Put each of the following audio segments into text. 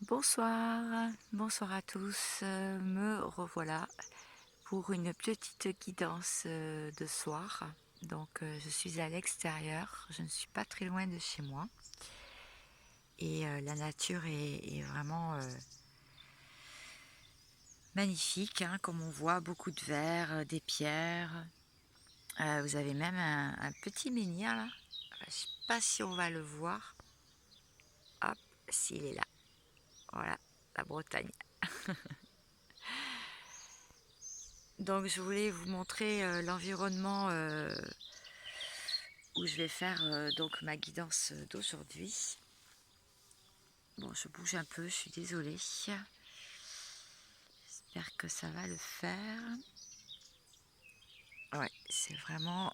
Bonsoir, bonsoir à tous. Me revoilà pour une petite guidance de soir. Donc, je suis à l'extérieur, je ne suis pas très loin de chez moi. Et la nature est vraiment magnifique, hein, comme on voit, beaucoup de verre, des pierres. Vous avez même un petit menhir là. Je ne sais pas si on va le voir. Hop, s'il est là. Voilà, la Bretagne. Donc je voulais vous montrer l'environnement où je vais faire donc ma guidance d'aujourd'hui. Bon, je bouge un peu, je suis désolée. J'espère que ça va le faire. Ouais, c'est vraiment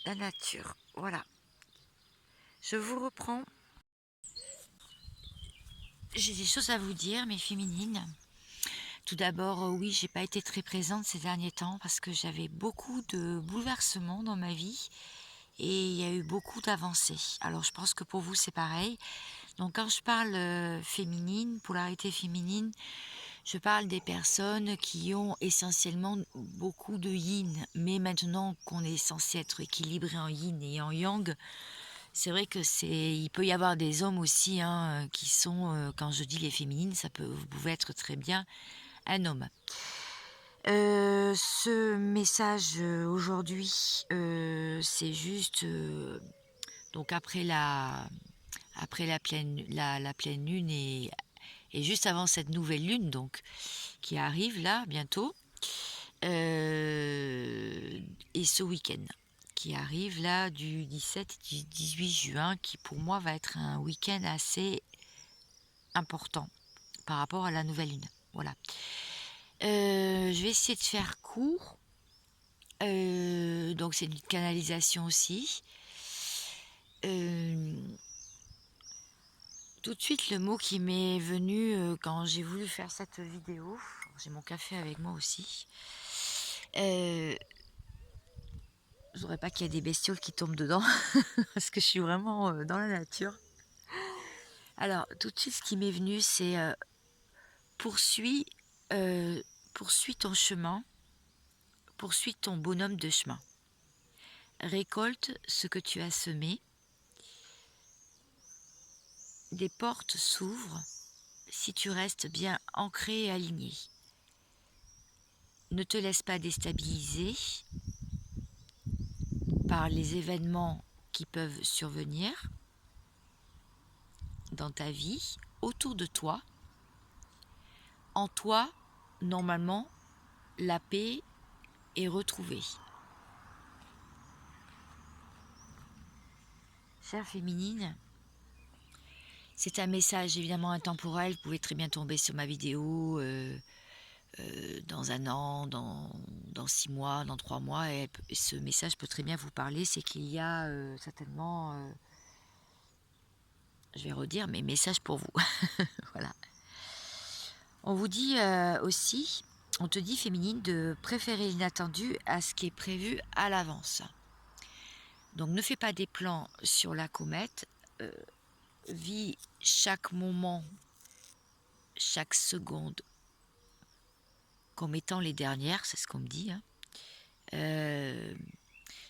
la nature. Voilà. Je vous reprends. J'ai des choses à vous dire, mes féminines. Tout d'abord, oui, j'ai pas été très présente ces derniers temps parce que j'avais beaucoup de bouleversements dans ma vie et il y a eu beaucoup d'avancées. Alors, je pense que pour vous, c'est pareil. Donc quand je parle féminine, polarité féminine, je parle des personnes qui ont essentiellement beaucoup de yin. Mais maintenant qu'on est censé être équilibré en yin et en yang, c'est vrai que il peut y avoir des hommes aussi hein, qui sont, quand je dis les féminines, vous pouvez être très bien un homme. Ce message aujourd'hui, c'est juste donc après la pleine lune et juste avant cette nouvelle lune donc qui arrive là bientôt, et ce week-end qui arrive là du 17 et du 18 juin qui pour moi va être un week-end assez important par rapport à la nouvelle lune. Voilà. Je vais essayer de faire court. Donc c'est une canalisation aussi. Tout de suite, le mot qui m'est venu quand j'ai voulu faire cette vidéo, j'ai mon café avec moi aussi. Je voudrais pas qu'il y ait des bestioles qui tombent dedans, parce que je suis vraiment dans la nature. Alors, tout de suite, ce qui m'est venu, c'est poursuis, poursuis ton chemin, poursuis ton bonhomme de chemin. Récolte ce que tu as semé. Des portes s'ouvrent si tu restes bien ancré et aligné. Ne te laisse pas déstabiliser par les événements qui peuvent survenir dans ta vie, autour de toi. En toi, normalement, la paix est retrouvée. Chère féminine, c'est un message évidemment intemporel. Vous pouvez très bien tomber sur ma vidéo dans un an, dans 6 mois, dans 3 mois. Et ce message peut très bien vous parler. C'est qu'il y a certainement, je vais redire, mes messages pour vous. Voilà. On vous dit aussi, on te dit féminine de préférer l'inattendu à ce qui est prévu à l'avance. Donc ne fais pas des plans sur la comète, vis chaque moment, chaque seconde comme étant les dernières, c'est ce qu'on me dit, hein,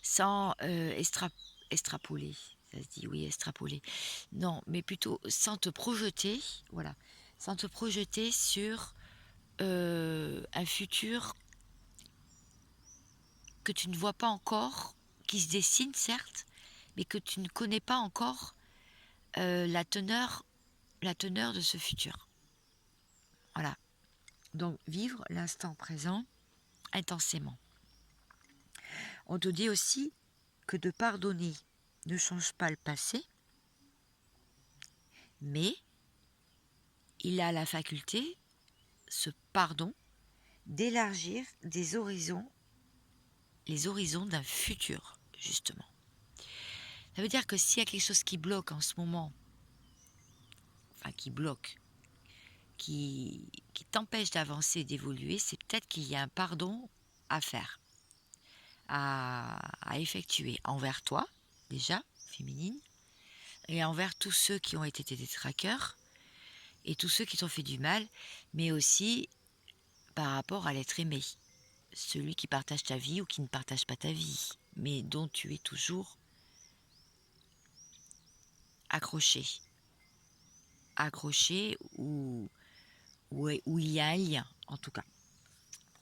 sans extrapoler. Ça se dit oui, extrapoler. Non, mais plutôt sans te projeter, voilà, sans te projeter sur un futur que tu ne vois pas encore, qui se dessine certes, mais que tu ne connais pas encore la teneur de ce futur. Voilà. Donc vivre l'instant présent intensément. On te dit aussi que de pardonner ne change pas le passé, mais il a la faculté, ce pardon, d'élargir des horizons, les horizons d'un futur, justement. Ça veut dire que s'il y a quelque chose qui bloque en ce moment, enfin qui bloque, qui t'empêche d'avancer, d'évoluer, c'est peut-être qu'il y a un pardon à faire, à effectuer envers toi, déjà, féminine, et envers tous ceux qui ont été tes détraqueurs, et tous ceux qui t'ont fait du mal, mais aussi par rapport à l'être aimé, celui qui partage ta vie ou qui ne partage pas ta vie, mais dont tu es toujours accroché, où il y a un lien, en tout cas.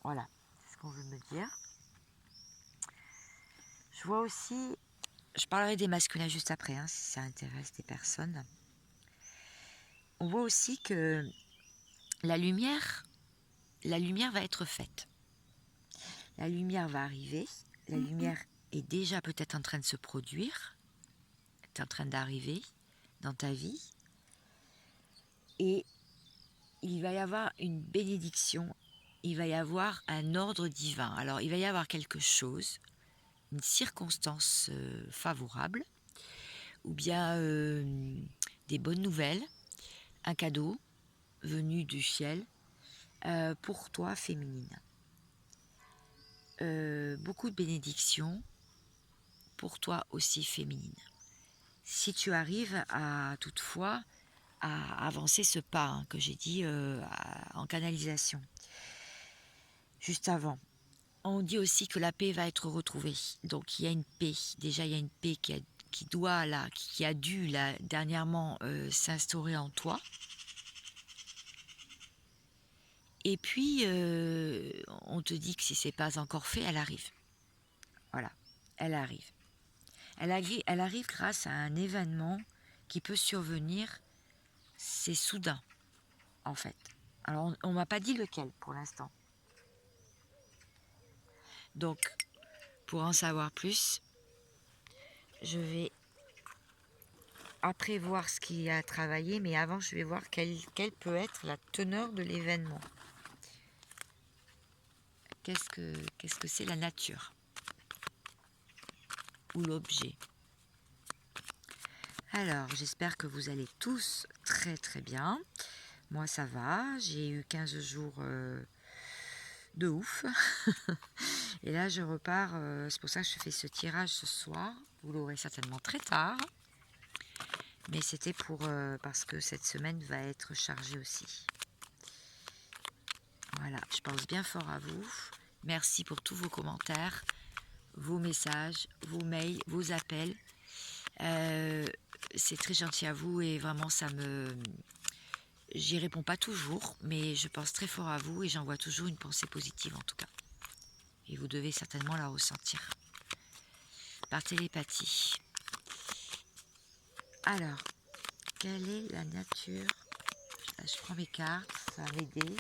Voilà, c'est ce qu'on veut me dire. Je vois aussi, je parlerai des masculins juste après, hein, si ça intéresse des personnes. On voit aussi que la lumière va être faite. La lumière va arriver, la lumière est déjà peut-être en train de se produire, est en train d'arriver dans ta vie, et il va y avoir une bénédiction, il va y avoir un ordre divin. Alors il va y avoir quelque chose, une circonstance favorable, ou bien des bonnes nouvelles, un cadeau venu du ciel pour toi féminine. Beaucoup de bénédictions pour toi aussi féminine. Si tu arrives à toutefois à avancer ce pas hein, que j'ai dit en canalisation. Juste avant, on dit aussi que la paix va être retrouvée. Donc il y a une paix. Déjà il y a une paix qui a dû là, dernièrement s'instaurer en toi. Et puis on te dit que si c'est pas encore fait, elle arrive. Voilà, elle arrive. Elle arrive grâce à un événement qui peut survenir. C'est soudain, en fait. Alors on m'a pas dit lequel pour l'instant. Donc, pour en savoir plus, je vais après voir ce qu'il y a à travailler, mais avant je vais voir quelle peut être la teneur de l'événement. Qu'est-ce que c'est la nature ou l'objet? Alors, j'espère que vous allez tous très très bien. Moi ça va, j'ai eu 15 jours de ouf. Et là je repars, c'est pour ça que je fais ce tirage ce soir. Vous l'aurez certainement très tard. Mais c'était parce que cette semaine va être chargée aussi. Voilà, je pense bien fort à vous. Merci pour tous vos commentaires, vos messages, vos mails, vos appels. C'est très gentil à vous et vraiment j'y réponds pas toujours, mais je pense très fort à vous et j'envoie toujours une pensée positive en tout cas. Et vous devez certainement la ressentir par télépathie. Alors, quelle est la nature? Là, je prends mes cartes, ça va m'aider.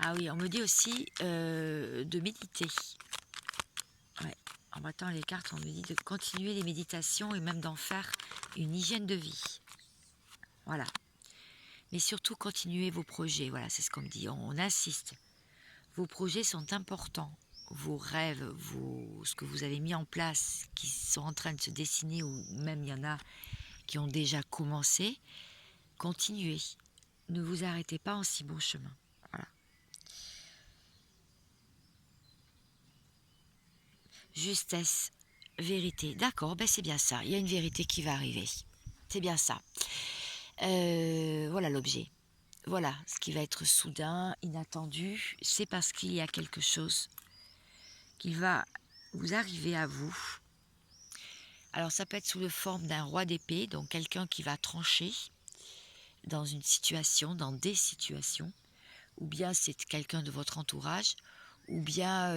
Ah oui, on me dit aussi de méditer. Ouais. En battant les cartes, on me dit de continuer les méditations et même d'en faire une hygiène de vie. Voilà. Mais surtout, continuez vos projets. Voilà, c'est ce qu'on me dit. On insiste. Vos projets sont importants. Vos rêves, ce que vous avez mis en place, qui sont en train de se dessiner, ou même il y en a qui ont déjà commencé, continuez. Ne vous arrêtez pas en si bon chemin. Voilà. Justesse, vérité. D'accord, ben c'est bien ça. Il y a une vérité qui va arriver. C'est bien ça. Voilà l'objet. Voilà, ce qui va être soudain, inattendu, c'est parce qu'il y a quelque chose qui va vous arriver à vous. Alors ça peut être sous la forme d'un roi d'épée, donc quelqu'un qui va trancher dans une situation, dans des situations, ou bien c'est quelqu'un de votre entourage, ou bien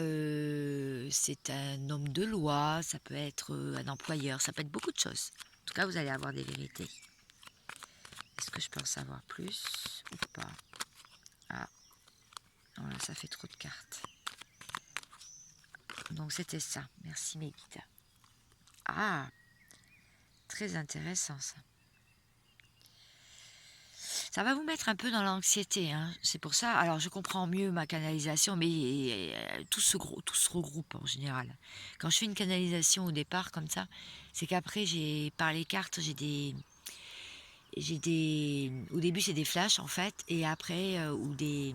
c'est un homme de loi, ça peut être un employeur, ça peut être beaucoup de choses. En tout cas, vous allez avoir des vérités. Est-ce que je peux en savoir plus ou pas? Ah, voilà, ça fait trop de cartes. Donc c'était ça. Merci mes guides. Ah, très intéressant ça. Ça va vous mettre un peu dans l'anxiété, hein. C'est pour ça. Alors je comprends mieux ma canalisation, mais tout se regroupe en général. Quand je fais une canalisation au départ comme ça, c'est qu'après par les cartes, au début c'est des flashs en fait, et après ou des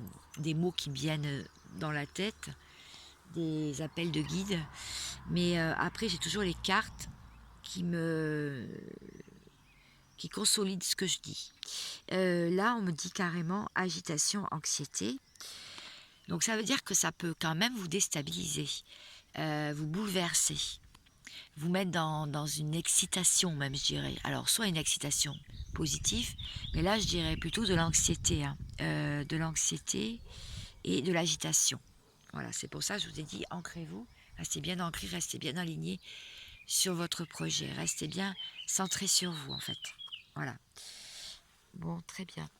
mots qui me viennent dans la tête, des appels de guide. Mais après j'ai toujours les cartes qui me qui consolide ce que je dis. Là, on me dit carrément agitation, anxiété. Donc ça veut dire que ça peut quand même vous déstabiliser, vous bouleverser, vous mettre dans une excitation même, je dirais. Alors soit une excitation positive, mais là je dirais plutôt de l'anxiété, hein, de l'anxiété et de l'agitation. Voilà, c'est pour ça que je vous ai dit, ancrez-vous, restez bien ancrés, restez bien alignés sur votre projet, restez bien centrés sur vous en fait. Voilà. Bon, très bien.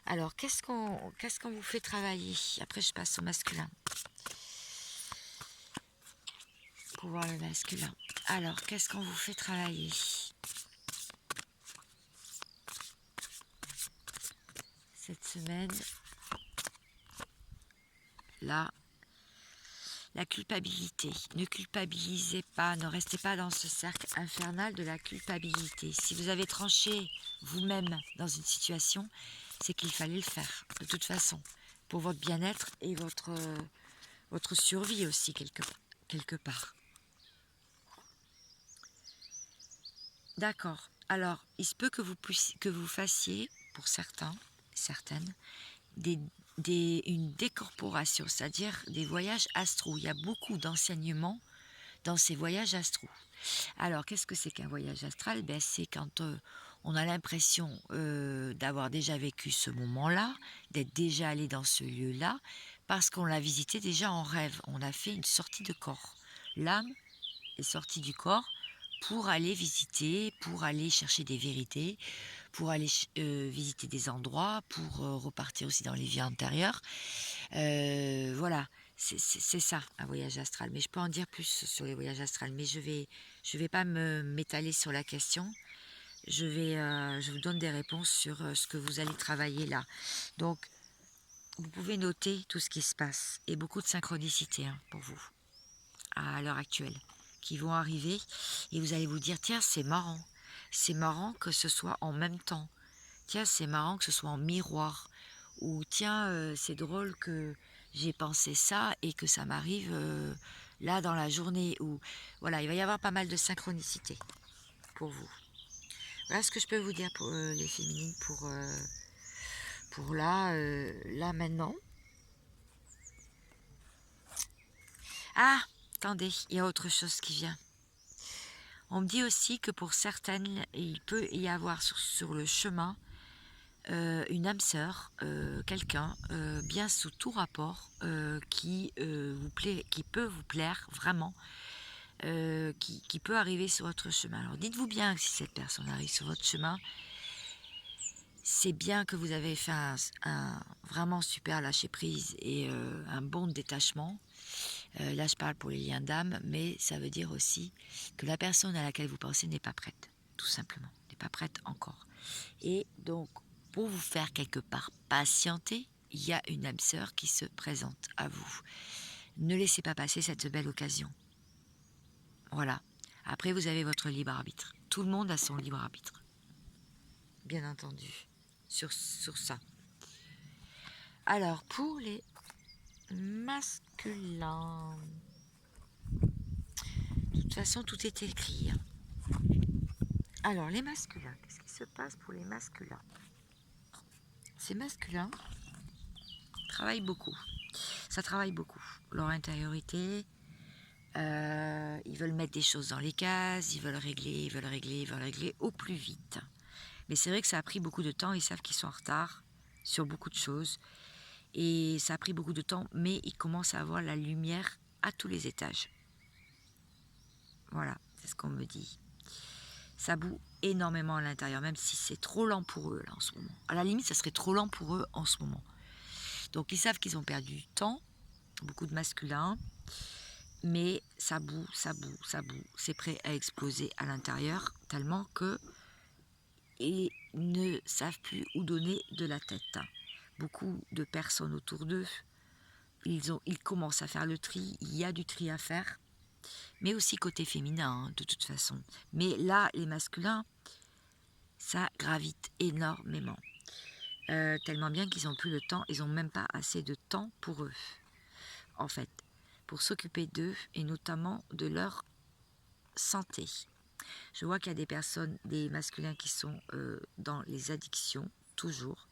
Alors, qu'est-ce qu'on vous fait travailler? Après, je passe au masculin. Pour voir le masculin. Alors, qu'est-ce qu'on vous fait travailler? Cette semaine, là, la culpabilité. Ne culpabilisez pas, ne restez pas dans ce cercle infernal de la culpabilité. Si vous avez tranché vous-même dans une situation, c'est qu'il fallait le faire, de toute façon, pour votre bien-être et votre survie aussi, quelque part. D'accord. Alors, il se peut que vous fassiez, pour certaines, une décorporation, c'est-à-dire des voyages astraux. Il y a beaucoup d'enseignements dans ces voyages astraux. Alors, qu'est-ce que c'est qu'un voyage astral? Ben, c'est quand on a l'impression d'avoir déjà vécu ce moment-là, d'être déjà allé dans ce lieu-là, parce qu'on l'a visité déjà en rêve. On a fait une sortie de corps. L'âme est sortie du corps pour aller visiter, pour aller chercher des vérités, pour aller visiter des endroits, pour repartir aussi dans les vies antérieures. Voilà, c'est ça, un voyage astral. Mais je peux en dire plus sur les voyages astrales, mais je vais pas m'étaler sur la question. Je vous donne des réponses sur ce que vous allez travailler là. Donc, vous pouvez noter tout ce qui se passe et beaucoup de synchronicité pour vous à l'heure actuelle qui vont arriver et vous allez vous dire tiens c'est marrant que ce soit en même temps, tiens c'est marrant que ce soit en miroir, ou tiens c'est drôle que j'ai pensé ça et que ça m'arrive là dans la journée, ou voilà, il va y avoir pas mal de synchronicité pour vous. Voilà ce que je peux vous dire pour les féminines pour là maintenant. Ah, attendez, il y a autre chose qui vient. On me dit aussi que pour certaines, il peut y avoir sur le chemin une âme sœur, quelqu'un bien sous tout rapport qui vous plaît, qui peut vous plaire vraiment, qui peut arriver sur votre chemin. Alors dites-vous bien que si cette personne arrive sur votre chemin, c'est bien que vous avez fait un vraiment super lâcher prise et un bon détachement. Là, je parle pour les liens d'âme, mais ça veut dire aussi que la personne à laquelle vous pensez n'est pas prête, tout simplement, n'est pas prête encore. Et donc, pour vous faire quelque part patienter, il y a une âme sœur qui se présente à vous. Ne laissez pas passer cette belle occasion. Voilà. Après, vous avez votre libre arbitre. Tout le monde a son libre arbitre. Bien entendu. Sur ça. Alors, pour les masculins. De toute façon, tout est écrit. Alors, les masculins. Qu'est-ce qui se passe pour les masculins? Ces masculins travaillent beaucoup. Ça travaille beaucoup. Leur intériorité. Ils veulent mettre des choses dans les cases. Ils veulent régler au plus vite. Mais c'est vrai que ça a pris beaucoup de temps. Ils savent qu'ils sont en retard sur beaucoup de choses. Et ça a pris beaucoup de temps. Mais ils commencent à avoir la lumière à tous les étages. Voilà, c'est ce qu'on me dit. Ça boue énormément à l'intérieur, même si c'est trop lent pour eux là en ce moment. À la limite, ça serait trop lent pour eux en ce moment. Donc ils savent qu'ils ont perdu du temps, beaucoup de masculins, mais ça boue. C'est prêt à exploser à l'intérieur, tellement que ils ne savent plus où donner de la tête. Beaucoup de personnes autour d'eux, ils commencent à faire le tri, il y a du tri à faire. Mais aussi côté féminin, de toute façon. Mais là, les masculins, ça gravite énormément. Tellement bien qu'ils n'ont plus le temps, ils n'ont même pas assez de temps pour eux, en fait, pour s'occuper d'eux et notamment de leur santé. Je vois qu'il y a des personnes, des masculins qui sont dans les addictions, toujours.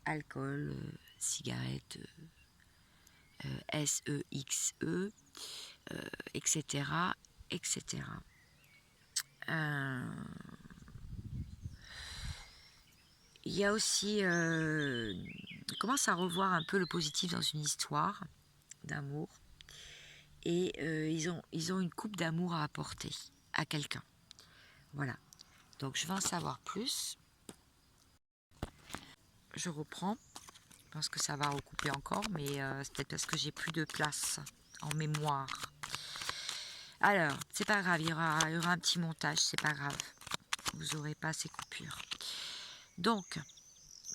Alcool, cigarettes, SEXE, etc. etc. Il y a aussi, on commence à revoir un peu le positif dans une histoire d'amour. Et ils ont une coupe d'amour à apporter à quelqu'un. Voilà. Donc je vais en savoir plus. Je reprends. Je pense que ça va recouper encore, mais c'est peut-être parce que j'ai plus de place en mémoire. Alors, c'est pas grave, il y aura un petit montage, c'est pas grave. Vous n'aurez pas ces coupures. Donc,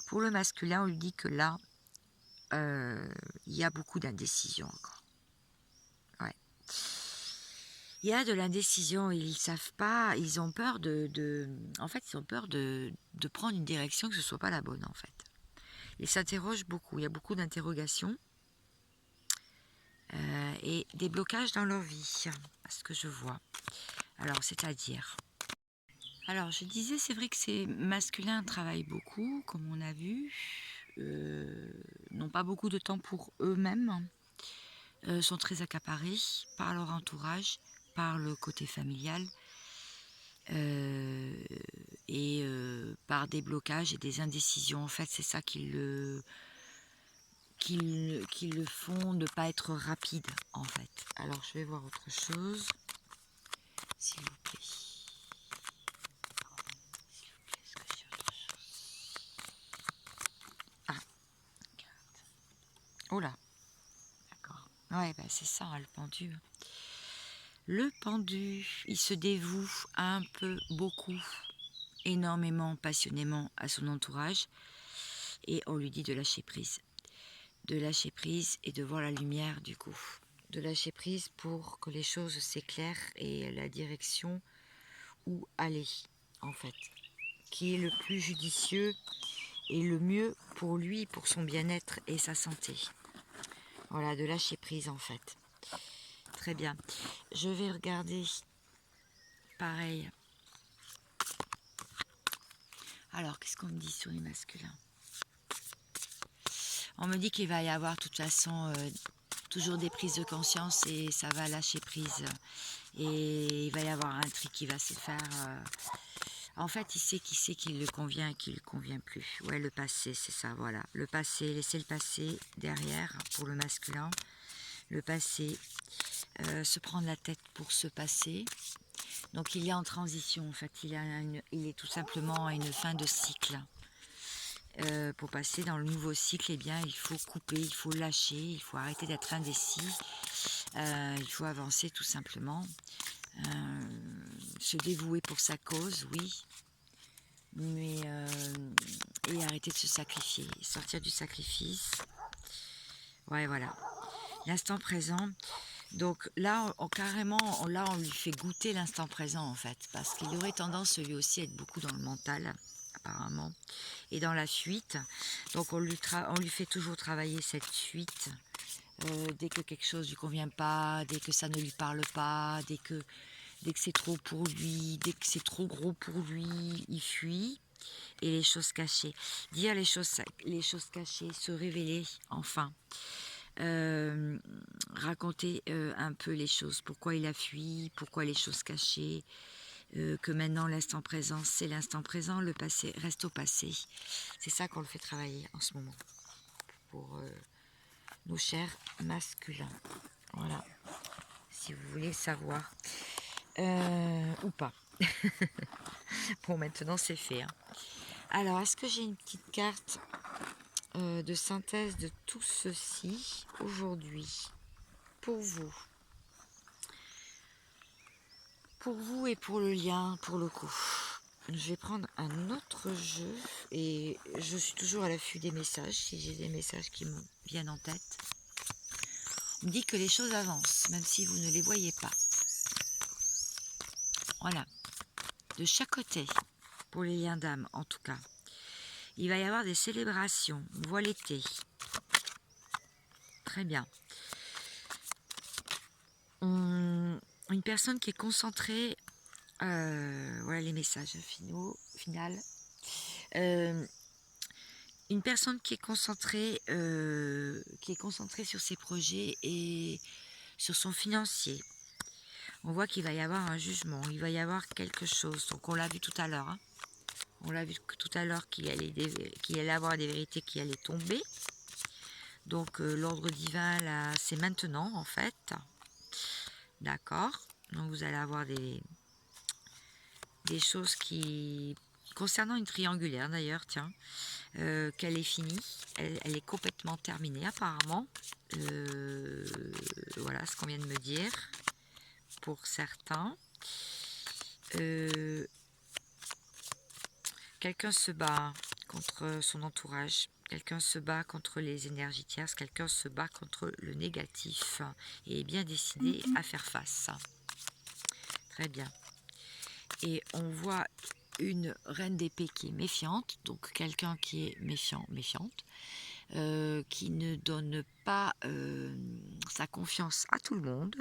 pour le masculin, on lui dit que là, il y a beaucoup d'indécision encore. Ouais. Il y a de l'indécision, ils savent pas, ils ont peur en fait, ils ont peur de prendre une direction que ce soit pas la bonne, en fait. Ils s'interrogent beaucoup, il y a beaucoup d'interrogations et des blocages dans leur vie, à ce que je vois. Alors, c'est-à-dire... Alors, je disais, c'est vrai que ces masculins travaillent beaucoup, comme on a vu, n'ont pas beaucoup de temps pour eux-mêmes, sont très accaparés par leur entourage, par le côté familial, et par des blocages et des indécisions. En fait, c'est ça qui le font ne pas être rapide, en fait. Alors, je vais voir autre chose, s'il vous plaît. Est-ce que j'ai autre chose? Ah, oh là, d'accord. Ouais, bah c'est ça, hein, le pendu. Le pendu, il se dévoue un peu, beaucoup, énormément, passionnément à son entourage, et on lui dit de lâcher prise. De lâcher prise et de voir la lumière, du coup. De lâcher prise pour que les choses s'éclairent et la direction où aller, en fait. Qui est le plus judicieux et le mieux pour lui, pour son bien-être et sa santé. Voilà, de lâcher prise, en fait. Très bien. Je vais regarder, pareil. Alors, qu'est-ce qu'on me dit sur les masculins? On me dit qu'il va y avoir, de toute façon, toujours des prises de conscience et ça va lâcher prise. Et il va y avoir un tri qui va se faire. En fait, il sait qu'il le convient et qu'il ne convient plus. Ouais, le passé, c'est ça, voilà. Le passé, laisser le passé derrière pour le masculin. Le passé, se prendre la tête pour ce passé. Donc il est en transition, en fait. Il est tout simplement à une fin de cycle. Pour passer dans le nouveau cycle, eh bien, il faut couper, il faut lâcher, il faut arrêter d'être indécis. Il faut avancer tout simplement. Se dévouer pour sa cause, oui. Mais et arrêter de se sacrifier, sortir du sacrifice. Ouais, voilà. L'instant présent. Donc là, carrément, là, on lui fait goûter l'instant présent, en fait, parce qu'il aurait tendance, lui aussi, à être beaucoup dans le mental, apparemment, et dans la fuite. Donc on lui fait toujours travailler cette fuite. Dès que quelque chose lui convient pas, dès que ça ne lui parle pas, dès que c'est trop pour lui, dès que c'est trop gros pour lui, il fuit. Et les choses cachées. Dire les choses cachées, se révéler, enfin. Raconter un peu les choses, pourquoi il a fui, pourquoi les choses cachées, que maintenant l'instant présent, c'est l'instant présent, le passé reste au passé. C'est ça qu'on le fait travailler en ce moment, pour nos chers masculins. Voilà, si vous voulez savoir, ou pas. Bon, maintenant c'est fait. Hein. Alors, est-ce que j'ai une petite carte de synthèse de tout ceci aujourd'hui pour vous? Pour vous et pour le lien, pour le coup. Je vais prendre un autre jeu et je suis toujours à l'affût des messages, si j'ai des messages qui me viennent en tête. On me dit que les choses avancent, même si vous ne les voyez pas. Voilà. De chaque côté, pour les liens d'âme en tout cas. Il va y avoir des célébrations. On voit l'été. Très bien. Une personne qui est concentrée Voilà les messages finaux, final. Euh, une personne qui est concentrée sur ses projets et sur son financier. On voit qu'il va y avoir un jugement, il va y avoir quelque chose. Donc on l'a vu tout à l'heure. Hein. On l'a vu tout à l'heure qu'il allait avoir des vérités qui allaient tomber. Donc l'ordre divin là, c'est maintenant en fait. D'accord. Donc vous allez avoir des choses qui concernant une triangulaire d'ailleurs, tiens, qu'elle est finie, elle est complètement terminée apparemment. Voilà ce qu'on vient de me dire pour certains. Quelqu'un se bat contre son entourage, quelqu'un se bat contre les énergies tierces, quelqu'un se bat contre le négatif et est bien décidé à faire face. Très bien. Et on voit une reine d'épée qui est méfiante, donc quelqu'un qui est méfiant, méfiante, qui ne donne pas sa confiance à tout le monde,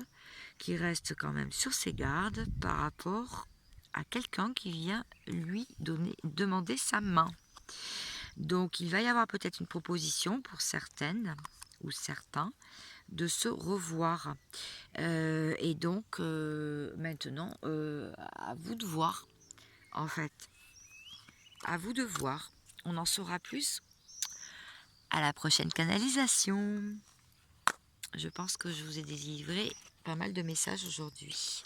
qui reste quand même sur ses gardes par rapport à quelqu'un qui vient lui demander sa main. Donc il va y avoir peut-être une proposition pour certaines ou certains de se revoir. Et donc maintenant, à vous de voir, en fait. À vous de voir. On en saura plus à la prochaine canalisation. Je pense que je vous ai délivré pas mal de messages aujourd'hui.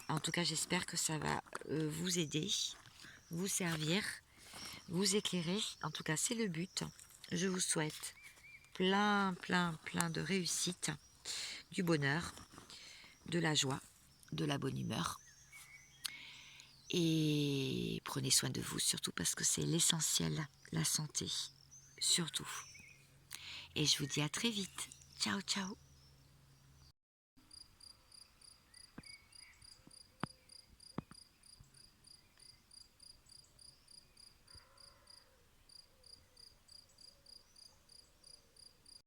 En tout cas, j'espère que ça va vous aider, vous servir, vous éclairer. En tout cas, c'est le but. Je vous souhaite plein de réussite, du bonheur, de la joie, de la bonne humeur. Et prenez soin de vous, surtout parce que c'est l'essentiel, la santé, surtout. Et je vous dis à très vite. Ciao, ciao.